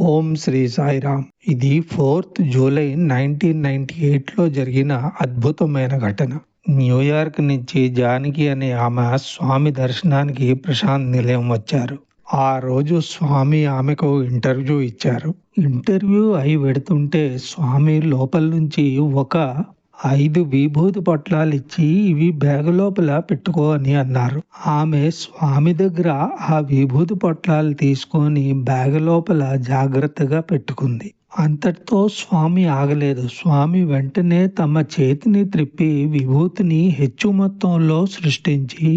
ఓం శ్రీ సాయిరామ్. ఇది 4th July 1998లో జరిగిన అద్భుతమైన ఘటన. న్యూయార్క్ నుంచి జానకి అనే ఆమె స్వామి దర్శనానికి ప్రశాంత్ నిలయం వచ్చారు. ఆ రోజు స్వామి ఆమెకు ఇంటర్వ్యూ ఇచ్చారు. ఇంటర్వ్యూ అయి వెడుతుంటే స్వామి లోపల నుంచి ఒక 5 విభూతి పొట్లాలిచ్చి ఇవి బ్యాగు లోపల పెట్టుకో అని అన్నారు. ఆమె స్వామి దగ్గర ఆ విభూతి పొట్లాలు తీసుకొని బ్యాగు లోపల జాగ్రత్తగా పెట్టుకుంది. అంతటితో స్వామి ఆగలేదు. స్వామి వెంటనే తమ చేతిని త్రిప్పి విభూతిని హెచ్చు మొత్తంలో సృష్టించి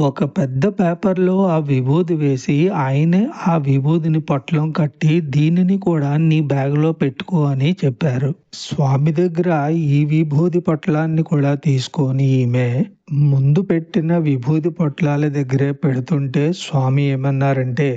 ఒక పెద్ద పేపర్లో ఆ విభూది వేసి ఆయనే ఆ విభూదిని పొట్లం కట్టి దీనిని కూడా నీ బ్యాగులో పెట్టుకో అని చెప్పారు. స్వామి దగ్గర ఈ విభూది పొట్లాన్ని కూడా తీసుకొని ఈమె ముందు పెట్టిన విభూది పొట్లాల దగ్గరే పెడుతుంటే స్వామి ఏమన్నారంటే,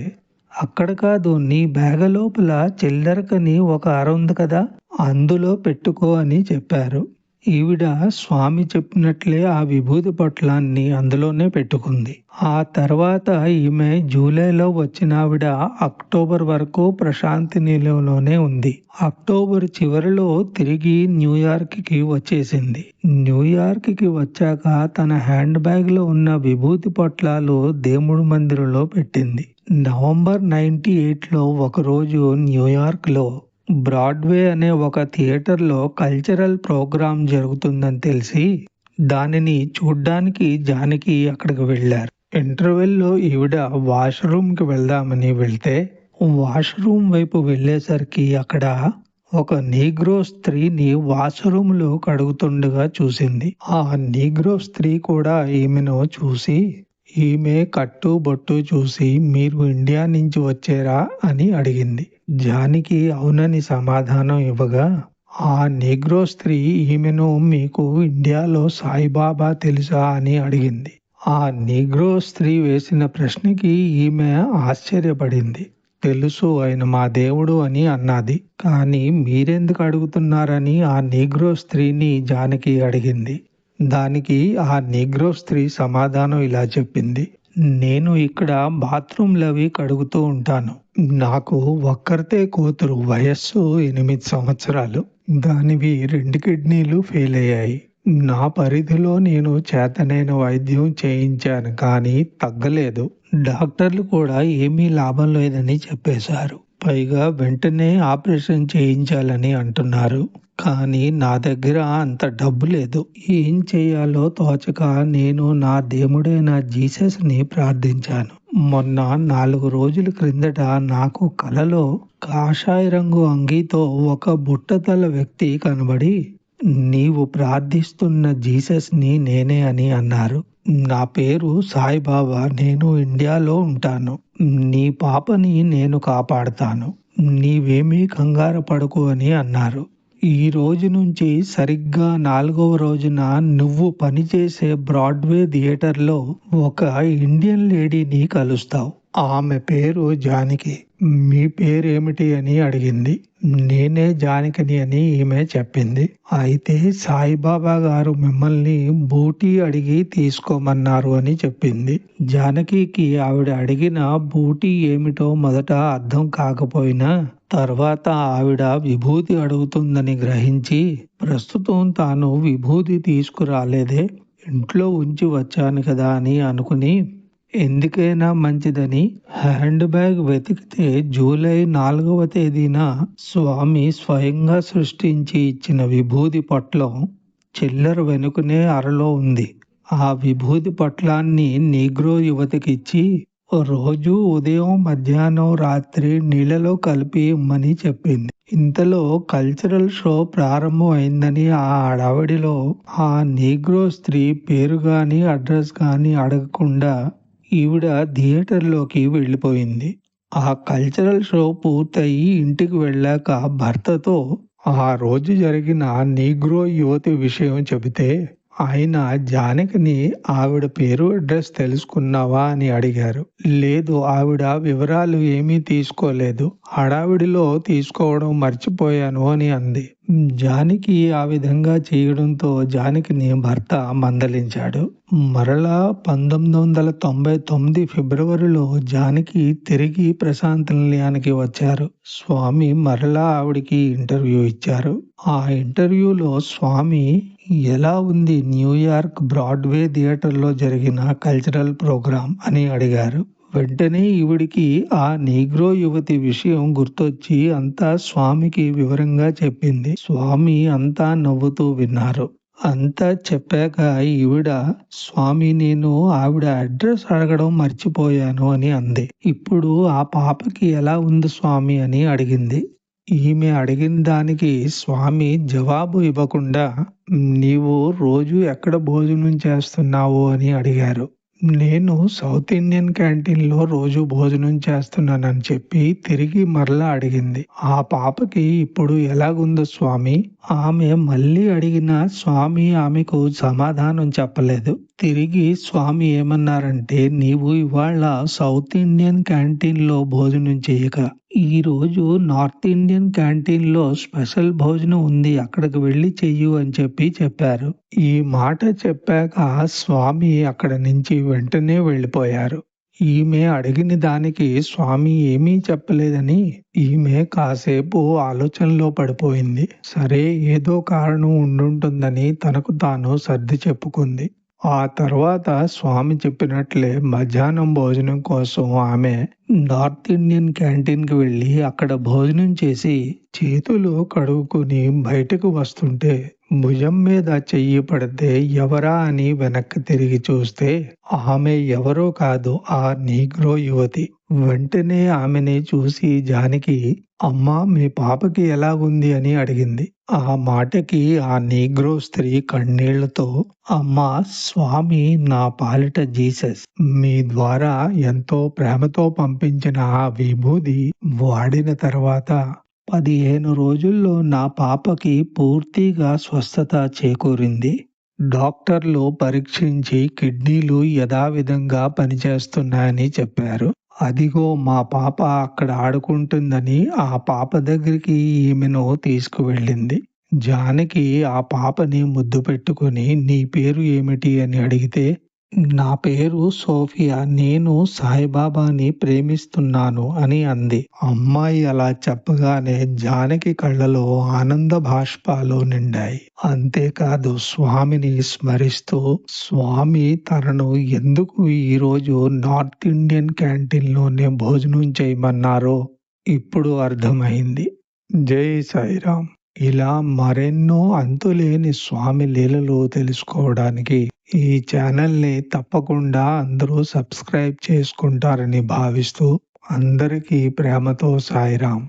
అక్కడ కాదు, నీ బ్యాగ్ లోపల చిల్లరకని ఒక అర ఉంది కదా, అందులో పెట్టుకో అని చెప్పారు. ఈవిడ స్వామి చెప్పినట్లే ఆ విభూతి పొట్లాన్ని అందులోనే పెట్టుకుంది. ఆ తర్వాత ఈమె జూలైలో వచ్చినావిడ అక్టోబర్ వరకు ప్రశాంతి నిలయంలోనే ఉంది. అక్టోబర్ చివరిలో తిరిగి న్యూయార్క్ కి వచ్చేసింది. న్యూయార్క్ కి వచ్చాక తన హ్యాండ్ బ్యాగ్ లో ఉన్న విభూతి పొట్లాలు దేవుడి మందిరంలో పెట్టింది. నవంబర్ 98లో ఒకరోజు న్యూయార్క్ లో బ్రాడ్వే అనే ఒక థియేటర్లో కల్చరల్ ప్రోగ్రాం జరుగుతుందని తెలిసి దానిని చూడ్డానికి జానకి అక్కడికి వెళ్లారు. ఇంటర్వెల్లో ఈవిడ వాష్రూమ్కి వెళ్దామని వెళ్తే వాష్రూమ్ వైపు వెళ్లేసరికి అక్కడ ఒక నీగ్రో స్త్రీని వాష్రూమ్లో కడుగుతుండగా చూసింది. ఆ నీగ్రో స్త్రీ కూడా ఈమెను చూసి ఈమె కట్టు బొట్టు చూసి మీరు ఇండియా నుంచి వచ్చారా అని అడిగింది. జానకి అవునని సమాధానం ఇవ్వగా ఆ నీగ్రో స్త్రీ ఈమెను మీకు ఇండియాలో సాయిబాబా తెలుసా అని అడిగింది. ఆ నీగ్రో స్త్రీ వేసిన ప్రశ్నకి ఈమె ఆశ్చర్యపడింది. తెలుసు, ఆయన మా దేవుడు అని అన్నది. కానీ మీరెందుకు అడుగుతున్నారని ఆ నీగ్రో స్త్రీని జానకి అడిగింది. దానికి ఆ నీగ్రో స్త్రీ సమాధానం ఇలా చెప్పింది, నేను ఇక్కడ బాత్రూంలవి కడుగుతూ ఉంటాను. నాకు ఒక్కరితే కూతురు, వయస్సు 8 సంవత్సరాలు. దానివి 2 కిడ్నీలు ఫెయిల్ అయ్యాయి. నా పరిధిలో నేను చేతనైన వైద్యం చేయించాను కానీ తగ్గలేదు. డాక్టర్లు కూడా ఏమీ లాభం లేదని చెప్పేశారు. పైగా వెంటనే ఆపరేషన్ చేయించాలని అంటున్నారు. కానీ నా దగ్గర అంత డబ్బు లేదు. ఏం చేయాలో తోచక నేను నా దేవుడైన జీసస్ని ప్రార్థించాను. మొన్న 4 రోజుల క్రిందట నాకు కలలో కాషాయ రంగు అంగీతో ఒక బుట్టతల వ్యక్తి కనబడి నీవు ప్రార్థిస్తున్న జీసస్ని నేనే అని అన్నారు. నా పేరు సాయిబాబా, నేను ఇండియాలో ఉంటాను. నీ పాపని నేను కాపాడతాను. నీవేమీ కంగారు పడకు అని అన్నారు. ఈ రోజు నుంచి సరిగ్గా 4వ రోజున నువ్వు పనిచేసే బ్రాడ్వే థియేటర్లో ఒక ఇండియన్ లేడీని కలుస్తావు. ఆమె పేరు జానకి. మీ పేరేమిటి అని అడిగింది. నేనే జానకిని అని ఈమె చెప్పింది. అయితే సాయిబాబా గారు మిమ్మల్ని బూటీ అడిగి తీసుకోమన్నారు అని చెప్పింది. జానకికి ఆవిడ అడిగిన బూటీ ఏమిటో మొదట అర్థం కాకపోయినా తర్వాత ఆవిడ విభూతి అడుగుతుందని గ్రహించి ప్రస్తుతం తాను విభూతి తీసుకురాలేదే, ఇంట్లో ఉంచి వచ్చాను కదా అని అనుకుని ఎందుకైనా మంచిదని హ్యాండ్ బ్యాగ్ వెతికితే జూలై 4వ తేదీన స్వామి స్వయంగా సృష్టించి ఇచ్చిన విభూతి పొట్లం చిల్లర వెనుకనే అరలో ఉంది. ఆ విభూతి పొట్లాన్ని నీగ్రో యువతికిచ్చి రోజు ఉదయం మధ్యాహ్నం రాత్రి నీళ్ళలో కలిపి ఇమ్మని చెప్పింది. ఇంతలో కల్చరల్ షో ప్రారంభం అయిందని ఆ హడావిడిలో ఆ నీగ్రో స్త్రీ పేరు గాని అడ్రస్ గాని అడగకుండా ఈవిడ థియేటర్లోకి వెళ్ళిపోయింది. ఆ కల్చరల్ షో పూర్తయి ఇంటికి వెళ్ళాక భర్తతో ఆ రోజు జరిగిన నీగ్రో యువతి విషయం చెబితే ఆయన జానకిని ఆవిడ పేరు, అడ్రస్ తెలుసుకున్నావా అని అడిగారు. లేదు, ఆవిడ వివరాలు ఏమీ తీసుకోలేదు. హడావిడిలో తీసుకోవడం మర్చిపోయాను అని అంది. జానకి ఆ విధంగా చేయడంతో జానకిని భర్త మందలించాడు. మరలా 1999 ఫిబ్రవరిలో జానకి తిరిగి ప్రశాంత నిలయానికి వచ్చారు. స్వామి మరలా ఆవిడికి ఇంటర్వ్యూ ఇచ్చారు. ఆ ఇంటర్వ్యూలో స్వామి ఎలా ఉంది న్యూయార్క్ బ్రాడ్వే థియేటర్లో జరిగిన కల్చరల్ ప్రోగ్రాం అని అడిగారు. వెంటనే ఈవిడికి ఆ నీగ్రో యువతి విషయం గుర్తొచ్చి అంతా స్వామికి వివరంగా చెప్పింది. స్వామి అంతా నవ్వుతూ విన్నారు. అంతా చెప్పాక ఈవిడ, స్వామి నేను ఆవిడ అడ్రస్ అడగడం మర్చిపోయాను అని అంది. ఇప్పుడు ఆ పాపకి ఎలా ఉంది స్వామి అని అడిగింది. ఈమె అడిగిన దానికి స్వామి జవాబు ఇవ్వకుండా, నీవు రోజు ఎక్కడ భోజనం చేస్తున్నావు అని అడిగారు. నేను సౌత్ ఇండియన్ క్యాంటీన్లో రోజు భోజనం చేస్తున్నానని చెప్పి తిరిగి మరలా అడిగింది. ఆ పాపకి ఇప్పుడు ఎలాగుందో స్వామి? ఆమె మళ్ళీ అడిగినా స్వామి ఆమెకు సమాధానం చెప్పలేదు. తిరిగి స్వామి ఏమన్నారంటే, నీవు ఇవాళ సౌత్ ఇండియన్ క్యాంటీన్లో భోజనం చేయక ఈ రోజు నార్త్ ఇండియన్ క్యాంటీన్లో స్పెషల్ భోజనం ఉంది, అక్కడికి వెళ్ళి చెయ్యు అని చెప్పారు. ఈ మాట చెప్పాక స్వామి అక్కడ నుంచి వెంటనే వెళ్ళిపోయారు. ఈమె అడిగిన దానికి స్వామి ఏమీ చెప్పలేదని ఈమె కాసేపు ఆలోచనలో పడిపోయింది. సరే, ఏదో కారణం ఉండుంటుందని తనకు తాను సర్ది చెప్పుకుంది. ఆ తర్వాత స్వామి చెప్పినట్లే మధ్యాహ్నం భోజనం కోసం ఆమె నార్త్ ఇండియన్ క్యాంటీన్కి వెళ్ళి అక్కడ భోజనం చేసి చేతులు కడుక్కుని బయటకు వస్తుంటే భుజం మీద చెయ్యి పడితే ఎవరా అని వెనక్కి తిరిగి చూస్తే ఆమె ఎవరో కాదు, ఆ నీగ్రో యువతి. వెంటనే ఆమెని చూసి జానకి, అమ్మా మీ పాపకి ఎలాగుంది అని అడిగింది. ఆ మాటకి ఆ నీగ్రో స్త్రీ కన్నీళ్లతో, అమ్మా స్వామి నా పాలిట జీసస్ మీ ద్వారా ఎంతో ప్రేమతో పంపించిన ఆ విభూది వాడిన తర్వాత 15 రోజుల్లో నా పాపకి పూర్తిగా స్వస్థత చేకూరింది. డాక్టర్లు పరీక్షించి కిడ్నీలు యథావిధంగా పనిచేస్తున్నాయని చెప్పారు. అదిగో మా పాప అక్కడ ఆడుకుంటుందని ఆ పాప దగ్గరికి ఈమెను తీసుకువెళ్ళింది. జానకి ఆ పాపని ముద్దు పెట్టుకుని, నీ పేరు ఏమిటి అని అడిగితే, నా పేరు సోఫియా, నేను సాయిబాబాని ప్రేమిస్తున్నాను అని అంది. అమ్మాయి అలా చెప్పగానే జానకి కళ్ళలో ఆనంద బాష్పాలు నిండాయి. అంతేకాదు స్వామిని స్మరిస్తూ, స్వామి తనను ఎందుకు ఈరోజు నార్త్ ఇండియన్ క్యాంటీన్లోనే భోజనం చేయమన్నారో ఇప్పుడు అర్థమైంది. జై సాయిరాం. ఇలా మరెన్నో అంతులేని స్వామి లీలలు తెలుసుకోవడానికి ఈ ఛానల్ని తప్పకుండా అందరూ సబ్స్క్రైబ్ చేసుకుంటారని భావిస్తూ అందరికీ ప్రేమతో సాయిరాం.